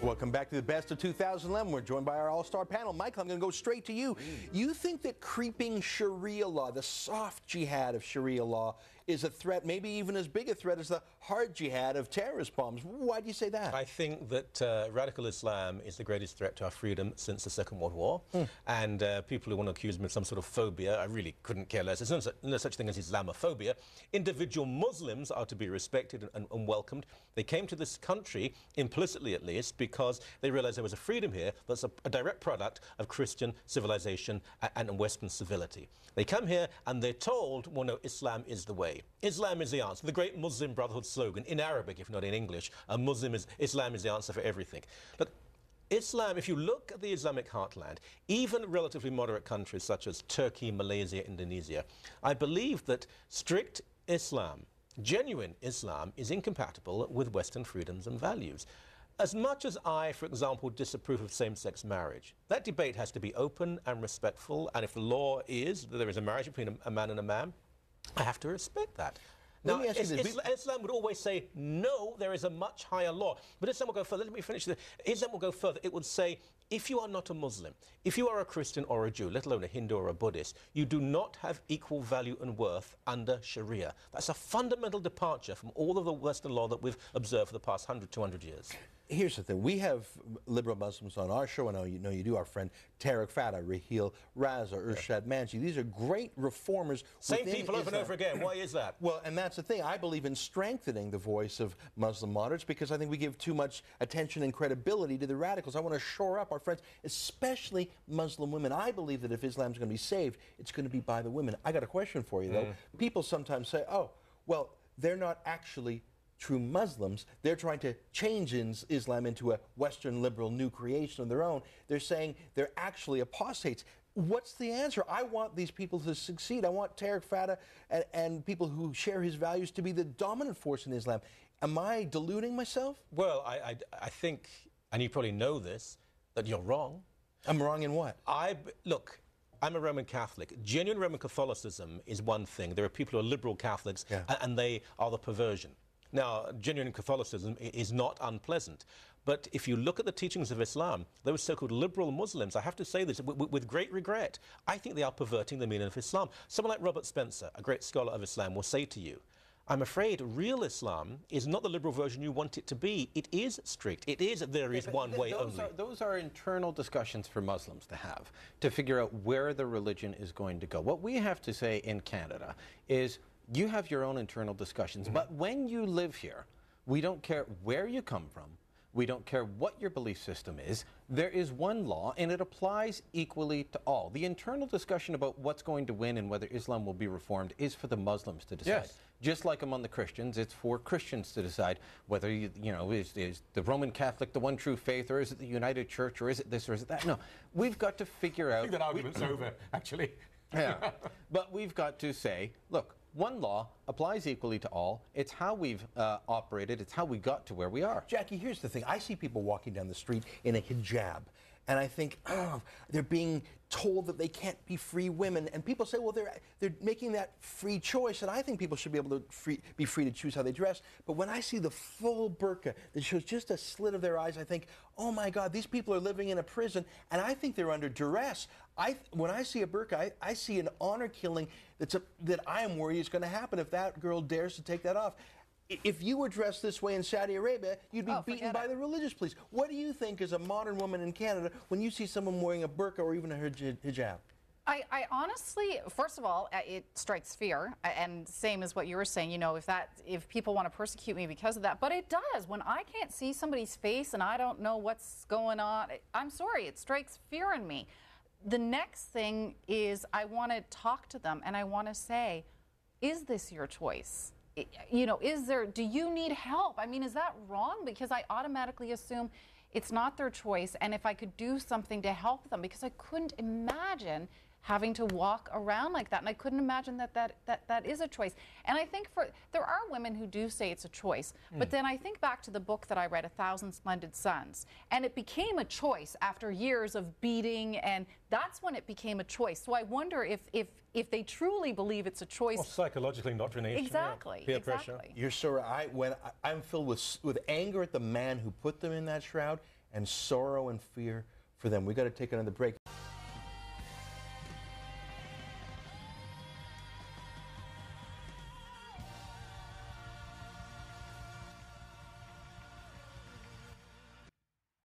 Welcome back to the Best of 2011. We're joined by our all-star panel. Michael, I'm going to go straight to you. You think that creeping Sharia law, the soft jihad of Sharia law, is a threat, maybe even as big a threat as the hard jihad of terrorist bombs. Why do you say that? I think that radical Islam is the greatest threat to our freedom since the Second World War. And people who want to accuse me of some sort of phobia, I really couldn't care less. There's no such thing as Islamophobia. Individual Muslims are to be respected and welcomed. They came to this country, implicitly at least, because they realized there was a freedom here that's a direct product of Christian civilization and Western civility. They come here and they're told, well, no, Islam is the way. Islam is the answer. The great Muslim Brotherhood slogan, in Arabic, if not in English, Islam is the answer for everything. Look, Islam, if you look at the Islamic heartland, even relatively moderate countries such as Turkey, Malaysia, Indonesia, I believe that strict Islam, genuine Islam, is incompatible with Western freedoms and values. As much as I, for example, disapprove of same-sex marriage, that debate has to be open and respectful, and if the law is that there is a marriage between a man and a man, I have to respect that. Now, Islam would always say, no, there is a much higher law. But Islam will go further. Let me finish this. Islam will go further. It would say, if you are not a Muslim, if you are a Christian or a Jew, let alone a Hindu or a Buddhist, you do not have equal value and worth under Sharia. That's a fundamental departure from all of the Western law that we've observed for the past 100, 200 years. Here's the thing. We have liberal Muslims on our show. I know you do. Our friend Tariq Fatah, Raheel Raza, Irshad Manji. These are great reformers. Same people over and over again. Why is that? Well, and that's the thing. I believe in strengthening the voice of Muslim moderates because I think we give too much attention and credibility to the radicals. I want to shore up our friends, especially Muslim women. I believe that if Islam's going to be saved, it's going to be by the women. I got a question for you, though. People sometimes say, oh, well, they're not actually true Muslims. They're trying to change Islam into a Western liberal new creation of their own. They're saying they're actually apostates. What's the answer? I want these people to succeed. I want Tariq Fatah and people who share his values to be the dominant force in Islam. Am I deluding myself? Well, I think, and you probably know this, that you're wrong. I'm wrong in what? Look, I'm a Roman Catholic. Genuine Roman Catholicism is one thing. There are people who are liberal Catholics, and they are the perversion. Now, genuine Catholicism is not unpleasant, but if you look at the teachings of Islam, those so-called liberal Muslims, I have to say this with great regret, I think they are perverting the meaning of Islam. Someone like Robert Spencer, a great scholar of Islam, will say to you, I'm afraid real Islam is not the liberal version you want it to be. It is strict. It is, there is one way only. Those are internal discussions for Muslims to have, to figure out where the religion is going to go. What we have to say in Canada is, you have your own internal discussions, but when you live here, we don't care where you come from, we don't care what your belief system is, there is one law and it applies equally to all. The internal discussion about what's going to win and whether Islam will be reformed is for the Muslims to decide. Yes. Just like among the Christians, it's for Christians to decide whether, is the Roman Catholic the one true faith, or is it the United Church, or is it this, or is it that? No, we've got to figure out... I think that argument's over, actually. Yeah, but we've got to say, look, one law applies equally to all. It's how we've operated. It's how we got to where we are. Jackie, here's the thing. I see people walking down the street in a hijab, and I think, oh, they're being told that they can't be free women. And people say, well, they're making that free choice, and I think people should be able to be free to choose how they dress. But when I see the full burqa that shows just a slit of their eyes, I think, oh my God, these people are living in a prison, and I think they're under duress. When I see a burqa, I see an honor killing that I am worried is going to happen if that girl dares to take that off. If you were dressed this way in Saudi Arabia, you'd be beaten by the religious police. What do you think as a modern woman in Canada when you see someone wearing a burqa or even a hijab? I honestly, first of all, it strikes fear, and same as what you were saying, if people want to persecute me because of that, but it does. When I can't see somebody's face and I don't know what's going on, I'm sorry, it strikes fear in me. The next thing is I want to talk to them and I want to say, is this your choice? Do you need help? I mean, is that wrong? Because I automatically assume it's not their choice, and if I could do something to help them, because I couldn't imagine having to walk around like that, and I couldn't imagine that is a choice. And I think there are women who do say it's a choice, but then I think back to the book that I read, 1,000 Splendid Sons, and it became a choice after years of beating, and that's when it became a choice. So I wonder if they truly believe it's a choice. Well, psychologically indoctrination. Exactly. Peer pressure. You're so right. I'm filled with anger at the man who put them in that shroud, and sorrow and fear for them. We got to take another break.